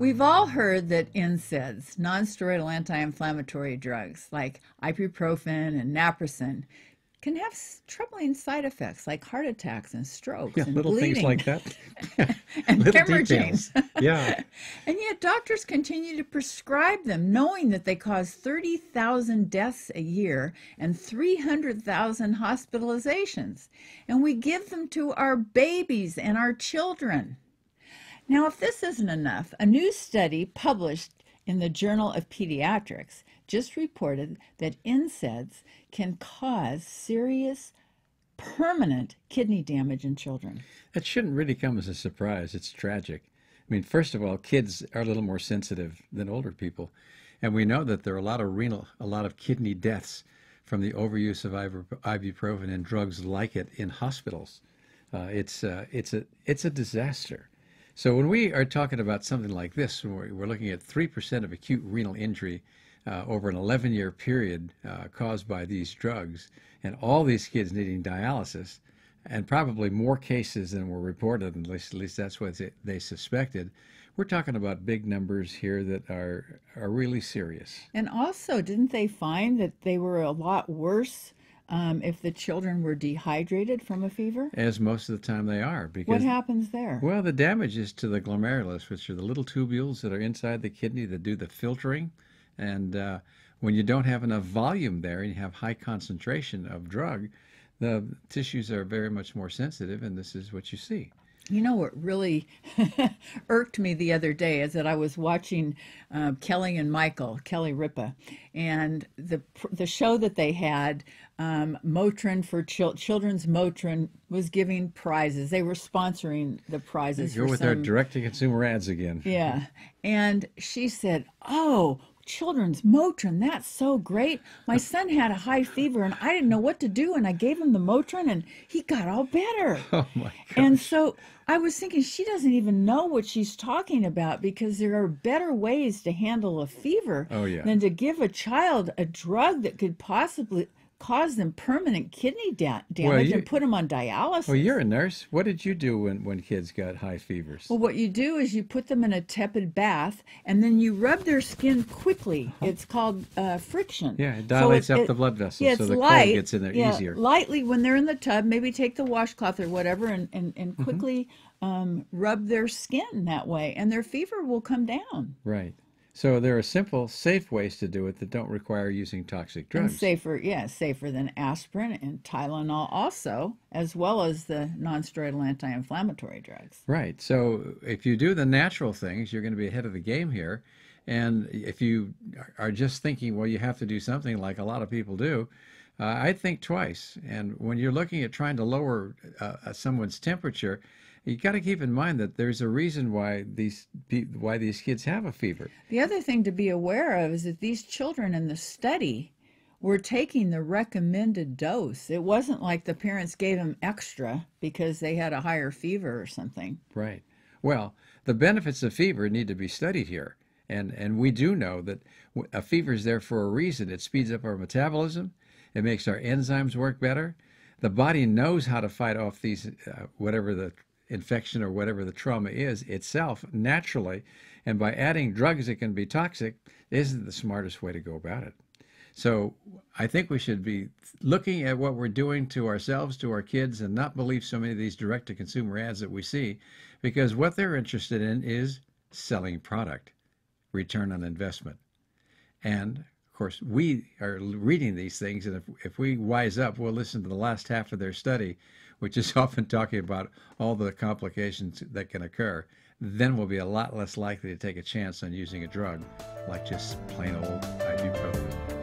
We've all heard that NSAIDs, non-steroidal anti-inflammatory drugs like ibuprofen and naproxen, can have troubling side effects like heart attacks and strokes Yeah, and little things bleeding like that. and Little hemorrhaging. details. Yeah. And yet doctors continue to prescribe them, knowing that they cause 30,000 deaths a year and 300,000 hospitalizations. And we give them to our babies and our children. Now, if this isn't enough, a new study published in the Journal of Pediatrics just reported that NSAIDs can cause serious, permanent kidney damage in children. It shouldn't really come as a surprise. It's tragic. I mean, first of all, kids are a little more sensitive than older people. And we know that there are a lot of kidney deaths from the overuse of ibuprofen and drugs like it in hospitals. It's a disaster. So when we are talking about something like this, we're looking at 3% of acute renal injury over an 11-year period caused by these drugs, and all these kids needing dialysis, and probably more cases than were reported, at least that's what they suspected. We're talking about big numbers here that are really serious. And also, didn't they find that they were a lot worse if the children were dehydrated from a fever? As most of the time they are. Because, what happens there? Well, the damage is to the glomerulus, which are the little tubules that are inside the kidney that do the filtering. And when you don't have enough volume there and you have high concentration of drug, the tissues are very much more sensitive, and this is what you see. You know what really irked me the other day is that I was watching Kelly and Michael, Kelly Ripa, and the show that they had, Motrin for Children's Motrin, was giving prizes. They were sponsoring the prizes. Go with our direct-to-consumer ads again. Yeah, and she said, "Oh, Children's Motrin, that's so great. My son had a high fever and I didn't know what to do, and I gave him the Motrin and he got all better." Oh my gosh. And so I was thinking, she doesn't even know what she's talking about, because there are better ways to handle a fever than to give a child a drug that could possibly cause them permanent kidney damage and put them on dialysis. Well, you're a nurse. What did you do when kids got high fevers? Well, what you do is you put them in a tepid bath, and then you rub their skin quickly. It's called friction. Yeah, it dilates up the blood vessels, so the cold gets in there easier. Lightly when they're in the tub, maybe take the washcloth or whatever and quickly rub their skin that way, and their fever will come down. Right. So there are simple, safe ways to do it that don't require using toxic drugs. And safer than aspirin and Tylenol also, as well as the non-steroidal anti-inflammatory drugs. Right. So if you do the natural things, you're going to be ahead of the game here. And if you are just thinking, well, you have to do something like a lot of people do, I'd think twice. And when you're looking at trying to lower someone's temperature, you got to keep in mind that there's a reason why these kids have a fever. The other thing to be aware of is that these children in the study were taking the recommended dose. It wasn't like the parents gave them extra because they had a higher fever or something. Right. Well, the benefits of fever need to be studied here. And we do know that a fever is there for a reason. It speeds up our metabolism. It makes our enzymes work better. The body knows how to fight off these, whatever the infection or whatever the trauma is itself naturally, and by adding drugs that can be toxic isn't the smartest way to go about it. So I think we should be looking at what we're doing to ourselves, to our kids, and not believe so many of these direct-to-consumer ads that we see, because what they're interested in is selling product, return on investment. And of course, we are reading these things, and if we wise up, we'll listen to the last half of their study, which is often talking about all the complications that can occur. Then we'll be a lot less likely to take a chance on using a drug like just plain old ibuprofen.